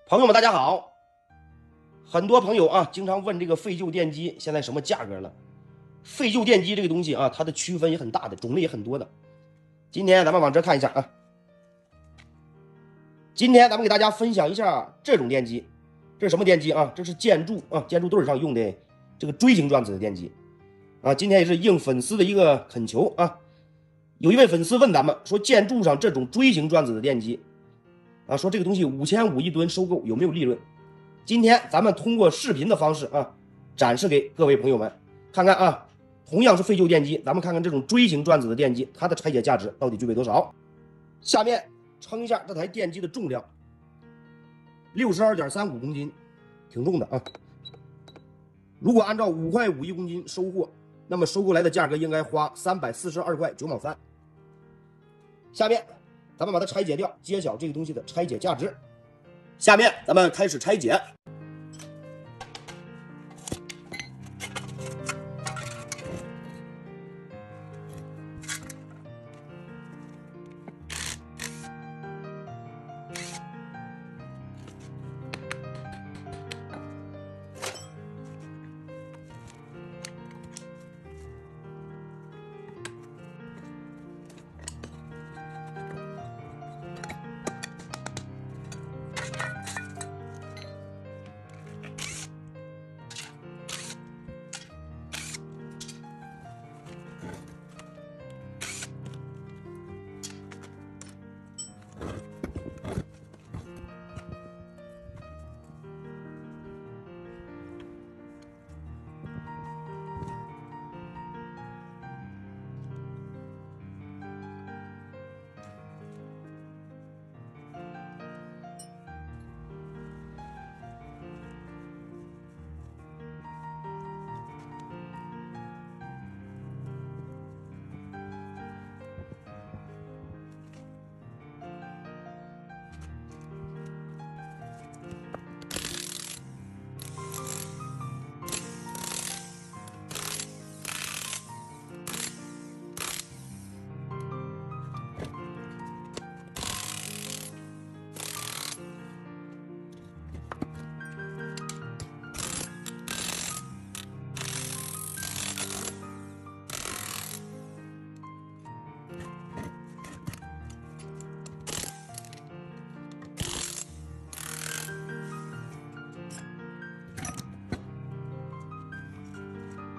朋友们，大家好！很多朋友啊，经常问这个废旧电机现在什么价格了？废旧电机这个东西啊，它的区分也很大的，种类也很多的。今天咱们往这看一下啊。今天咱们给大家分享一下这种电机，这是什么电机啊？这是建筑啊，建筑队上用的这个锥形转子的电机啊。今天也是应粉丝的一个恳求啊，有一位粉丝问咱们说，建筑上这种锥形转子的电机啊，说这个东西5500一吨收购有没有利润？今天咱们通过视频的方式啊，展示给各位朋友们看看啊。同样是废旧电机，咱们看看这种锥形转子的电机，它的拆解价值到底具备多少？下面称一下这台电机的重量，62.35公斤，挺重的啊。如果按照5块5一公斤收货，那么收购来的价格应该花342块9毛3。下面咱们把它拆解掉，揭晓这个东西的拆解价值。下面咱们开始拆解。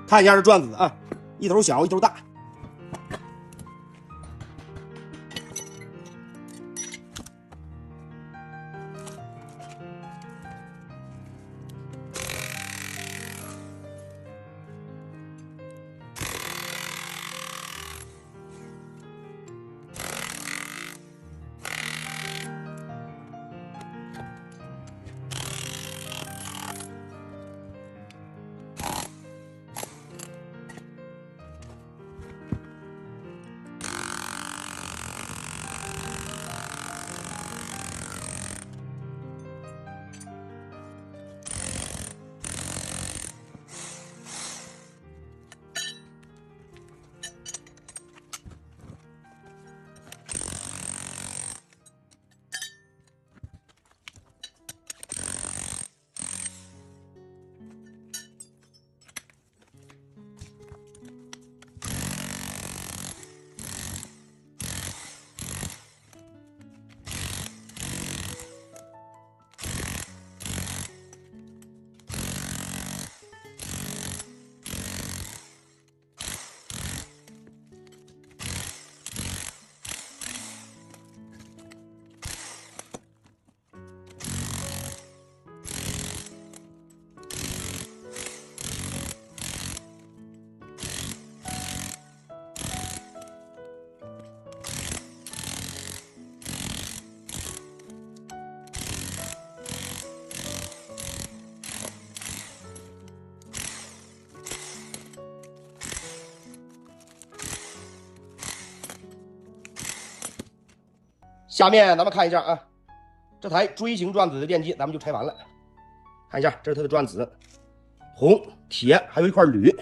看一下这转子啊，一头小一头大。下面咱们看一下啊，这台锥形转子的电机咱们就拆完了。看一下，这是它的转子，铜、铁，还有一块铝。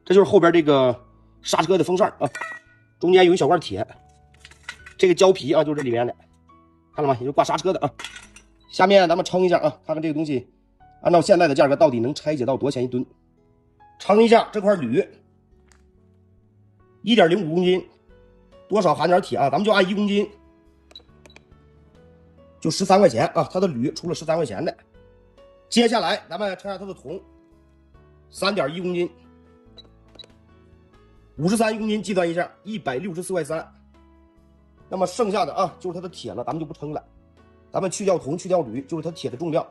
这就是后边这个刹车的风扇啊，中间有一小块铁。这个胶皮啊，就是这里面的，看了吗？也就挂刹车的啊。下面咱们称一下啊，看看这个东西按照现在的价格到底能拆解到多少钱一吨。称一下这块铝 1.05 公斤，多少含点铁啊？咱们就按1公斤，就13块钱啊，它的铝出了13块钱的。接下来咱们称下它的铜 3.1 公斤，53公斤计算一下164块3。那么剩下的啊就是它的铁了，咱们就不称了，咱们去掉铜去掉铝，就是它铁的重量。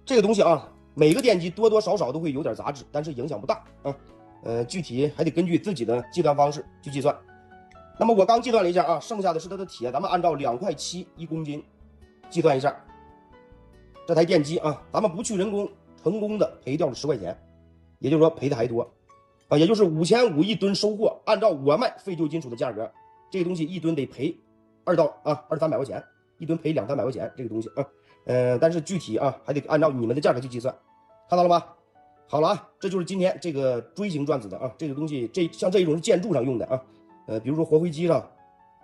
这个东西啊，每个电机多多少少都会有点杂质，但是影响不大啊。具体还得根据自己的计算方式去计算。那么我刚计算了一下啊，剩下的是它的铁，咱们按照2块7一公斤计算一下。这台电机啊，咱们不去人工，成功的赔掉了10块钱，也就是说赔的还多啊，也就是5500一吨收获，按照我卖废旧金属的价格，这个东西一吨得赔200到300块钱，一吨赔200-300块钱，这个东西啊，但是具体啊还得按照你们的价格去计算，看到了吗？好了啊，这就是今天这个锥形转子的啊，这个东西像这一种是建筑上用的啊，比如说活飞机上，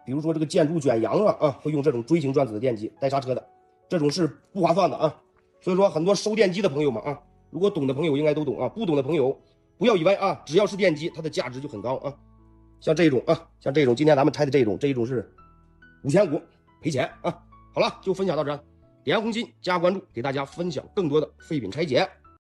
比如说这个建筑卷扬上啊，会用这种锥形转子的电机带刹车的。这种是不划算的啊，所以说很多收电机的朋友们啊，如果懂的朋友应该都懂啊，不懂的朋友不要以为啊，只要是电机它的价值就很高啊。像这种啊，像这种今天咱们拆的这一种是5500赔钱啊。好了，就分享到这，点亮红心加关注，给大家分享更多的废品拆解。